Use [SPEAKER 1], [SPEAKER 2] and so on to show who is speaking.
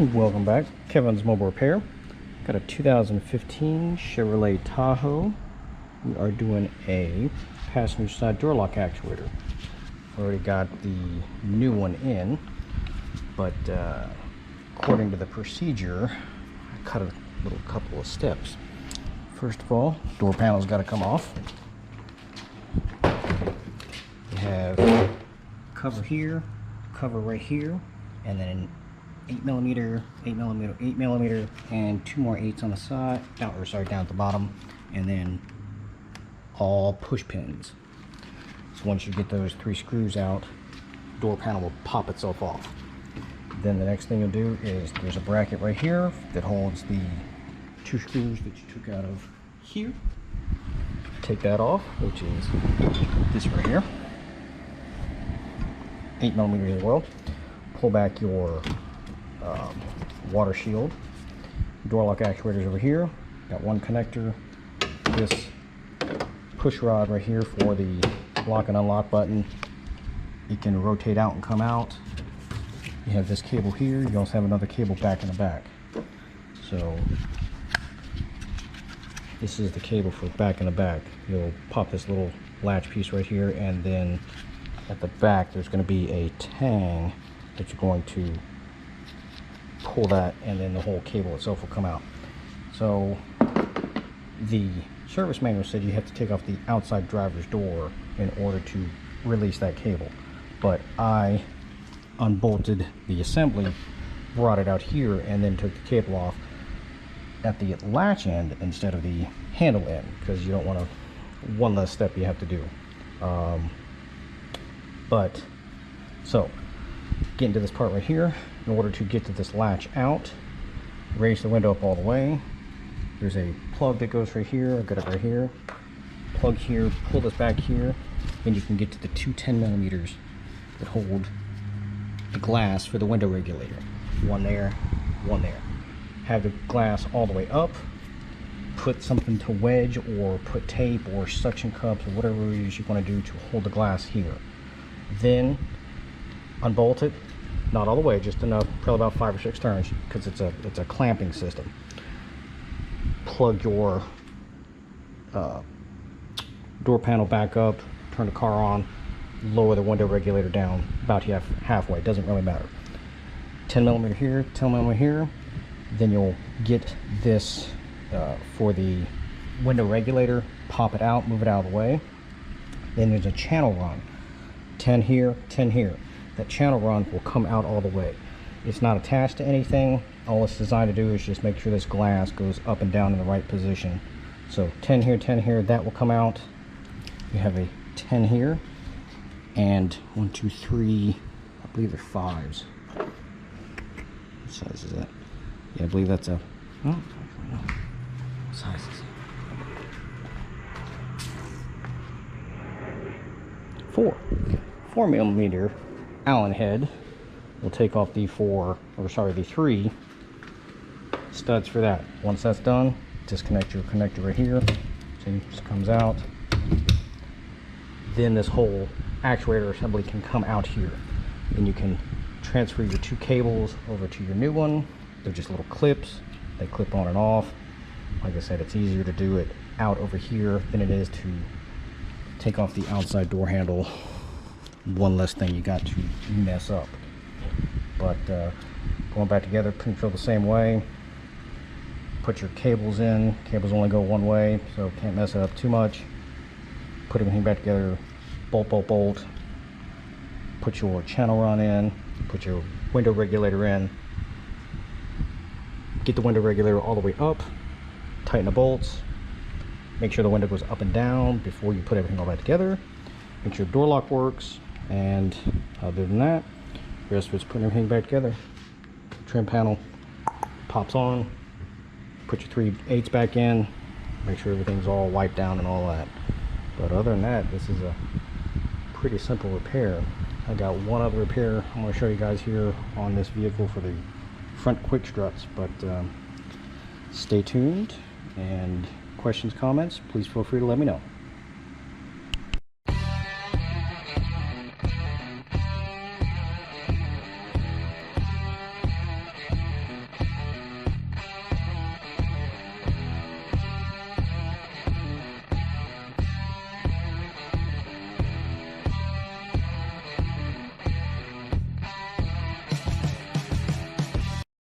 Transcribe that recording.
[SPEAKER 1] Welcome back, Kevin's Mobile Repair. Got a 2015 Chevrolet Tahoe. We are doing a passenger side door lock actuator. Already got the new one in, but according to the procedure, I cut a little couple of steps. First of all, door panel's got to come off. You have cover here, cover right here, and then 8mm, 8mm, 8mm, and two more 8s on the side, down at the bottom, and then all push pins. So once you get those 3 screws out, door panel will pop itself off. Then the next thing you'll do is there's a bracket right here that holds the 2 screws that you took out of here. Take that off, which is this right here, 8mm as well. Pull back your water shield. Door lock actuators over here. Got one connector. This push rod right here for the lock and unlock button. It can rotate out and come out. You have this cable here. You also have another cable back in the back. So this is the cable for back in the back. You'll pop this little latch piece right here, and then at the back there's going to be a tang that you're going to pull that, and then the whole cable itself will come out. So the service manual said you have to take off the outside driver's door in order to release that cable, but I unbolted the assembly, brought it out here, and then took the cable off at the latch end instead of the handle end, because you don't want to, one less step you have to do. So getting to this part right here, in order to get to this latch out, raise the window up all the way. There's a plug that goes right here. I've got it right here. Plug here, pull this back here, and you can get to the 2 10mm that hold the glass for the window regulator. One there, one there. Have the glass all the way up. Put something to wedge or put tape or suction cups or whatever it is you want to do to hold the glass here. Then unbolt it, not all the way, just enough, probably about 5 or 6 turns, because it's a clamping system. Plug your door panel back up, turn the car on, lower the window regulator down about halfway. It doesn't really matter. 10mm here, 10mm here. Then you'll get this for the window regulator, pop it out, move it out of the way. Then there's a channel run, 10 here, 10 here. That channel run will come out all the way. It's not attached to anything. All it's designed to do is just make sure this glass goes up and down in the right position. So 10 here, 10 here, that will come out. You have a 10 here, and 1, 2, 3, I believe they're 5s. What size is that? Yeah, I believe that's a, oh, no. What size is it? 4mm Allen head. We'll take off the 3 studs for that. Once that's done, disconnect your connector right here. See, it just comes out. Then this whole actuator assembly can come out here. Then you can transfer your 2 cables over to your new one. They're just little clips. They clip on and off. Like I said, it's easier to do it out over here than it is to take off the outside door handle. One less thing you got to mess up. But going back together, pretty much the same way. Put your cables in. Cables only go one way, so can't mess it up too much. Put everything back together. Bolt, bolt, bolt. Put your channel run in. Put your window regulator in. Get the window regulator all the way up. Tighten the bolts. Make sure the window goes up and down before you put everything all back together. Make sure door lock works. And other than that, the rest of it's putting everything back together. Trim panel pops on. Put your 3 8s back in. Make sure everything's all wiped down and all that. But other than that, this is a pretty simple repair. I got one other repair I'm going to show you guys here on this vehicle for the front quick struts. But stay tuned, and questions, comments, please feel free to let me know.